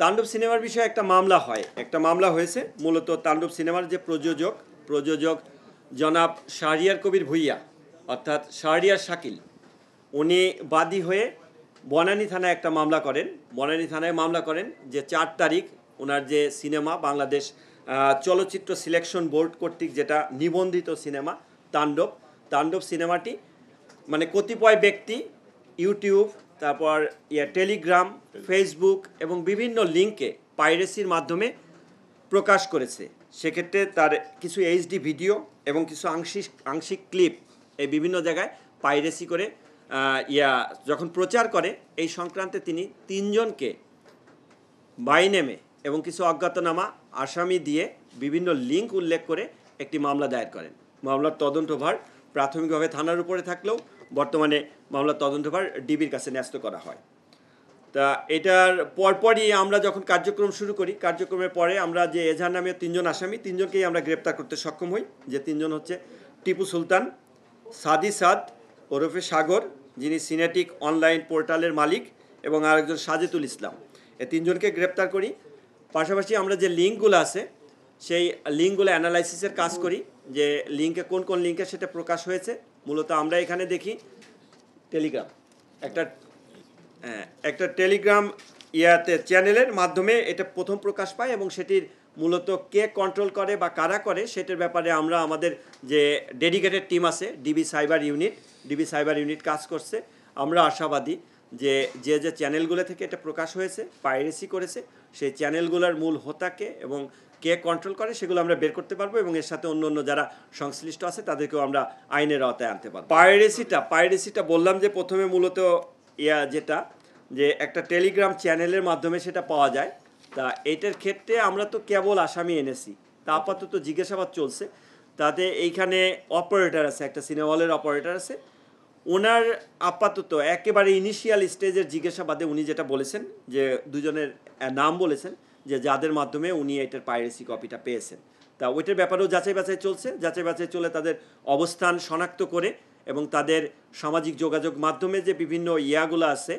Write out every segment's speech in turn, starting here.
তাণ্ডব সিনেমার বিষয়ে একটা মামলা হয়, একটা মামলা হয়েছে। মূলত তাণ্ডব সিনেমার যে প্রযোজক জনাব শাহরিয়ার কবির ভূঁইয়া অর্থাৎ শাহরিয়ার শাকিল, উনি বাদী হয়ে বনানী থানায় একটা মামলা করেন। বনানী থানায় মামলা করেন যে 4 তারিখ ওনার যে সিনেমা বাংলাদেশ চলচ্চিত্র সিলেকশন বোর্ড কর্তৃক যেটা নিবন্ধিত সিনেমা তাণ্ডব সিনেমাটি মানে কতিপয় ব্যক্তি ইউটিউব, তারপর টেলিগ্রাম, ফেসবুক এবং বিভিন্ন লিঙ্কে পাইরেসির মাধ্যমে প্রকাশ করেছে। সেক্ষেত্রে তার কিছু এইচডি ভিডিও এবং কিছু আংশিক ক্লিপ এই বিভিন্ন জায়গায় পাইরেসি করে যখন প্রচার করে, এই সংক্রান্তে তিনি 3 জনকে বাই নেমে এবং কিছু অজ্ঞাতনামা আসামি দিয়ে বিভিন্ন লিঙ্ক উল্লেখ করে একটি মামলা দায়ের করেন। মামলার তদন্তভার প্রাথমিকভাবে থানার উপরে থাকলেও বর্তমানে মামলার তদন্তভার ডিবির কাছে ন্যস্ত করা হয়। তা এটার পরপরই আমরা যখন কার্যক্রম শুরু করি, কার্যক্রমের পরে আমরা যে এজাহার নামে 3 জন আসামি, 3 জনকেই আমরা গ্রেপ্তার করতে সক্ষম হই। যে 3 জন হচ্ছে টিপু সুলতান, সাদি সাদ ওরফে সাগর, যিনি সিনেটিক অনলাইন পোর্টালের মালিক, এবং আরেকজন সাজেতুল ইসলাম। এই 3 জনকে গ্রেপ্তার করি। পাশাপাশি আমরা যে লিঙ্কগুলো আছে সেই লিঙ্কগুলো অ্যানালাইসিসের কাজ করি, যে লিঙ্কে কোন লিঙ্কে সেটা প্রকাশ হয়েছে। মূলত আমরা এখানে দেখি টেলিগ্রাম, একটা টেলিগ্রাম চ্যানেলের মাধ্যমে এটা প্রথম প্রকাশ পায়, এবং সেটির মূলত কে কন্ট্রোল করে বা কারা করে সেটার ব্যাপারে আমরা আমাদের যে ডেডিকেটেড টিম আছে ডিবি সাইবার ইউনিট কাজ করছে। আমরা আশাবাদী যে চ্যানেলগুলো থেকে এটা প্রকাশ হয়েছে, পাইরেসি করেছে, সেই চ্যানেলগুলোর মূল হোতাকে এবং কে কন্ট্রোল করে সেগুলো আমরা বের করতে পারবো, এবং এর সাথে অন্য যারা সংশ্লিষ্ট আছে তাদেরকেও আমরা আইনের আওতায় আনতে পারবো। পাইরেসিটা বললাম যে প্রথমে মূলত যেটা যে একটা টেলিগ্রাম চ্যানেলের মাধ্যমে সেটা পাওয়া যায়। তা এটার ক্ষেত্রে আমরা তো কেবল আসামি এনেছি, তা আপাতত জিজ্ঞাসাবাদ চলছে। তাতে এইখানে অপারেটর আছে, একটা সিনেমা হলের অপারেটর আছে। ওনার আপাতত একেবারে ইনিশিয়াল স্টেজের জিজ্ঞাসাবাদে উনি যেটা বলেছেন যে 2 জনের নাম বলেছেন যে যাদের মাধ্যমে উনি এটার পাইরেসি কপিটা পেয়েছেন। তা ওইটার ব্যাপারেও যাচাই বাছাই চলে তাদের অবস্থান শনাক্ত করে, এবং তাদের সামাজিক যোগাযোগ মাধ্যমে যে বিভিন্ন ইয়াগুলো আছে,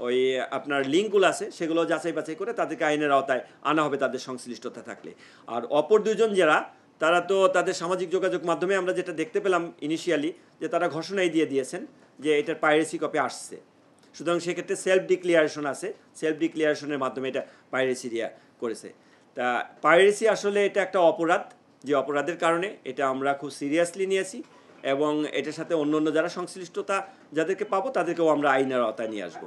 ওই আপনার লিঙ্কগুলো আছে, সেগুলো যাচাই বাছাই করে তাদেরকে আইনের আওতায় আনা হবে তাদের সংশ্লিষ্টতা থাকলে। আর অপর 2 জন যারা, তারা তো তাদের সামাজিক যোগাযোগ মাধ্যমে আমরা যেটা দেখতে পেলাম ইনিশিয়ালি, যে তারা ঘোষণাই দিয়ে দিয়েছেন যে এটার পাইরেসি কপি আসছে। সুতরাং সেক্ষেত্রে সেলফ ডিক্লিয়ারেশন আছে, সেলফ ডিক্লিয়ারেশনের মাধ্যমে এটা পাইরেসি করেছে। তা পাইরেসি আসলে এটা একটা অপরাধ, যে অপরাধের কারণে এটা আমরা খুব সিরিয়াসলি নিয়েছি, এবং এটার সাথে অন্য যারা সংশ্লিষ্টতা যাদেরকে পাবো তাদেরকেও আমরা আইনের আওতায় নিয়ে আসবো।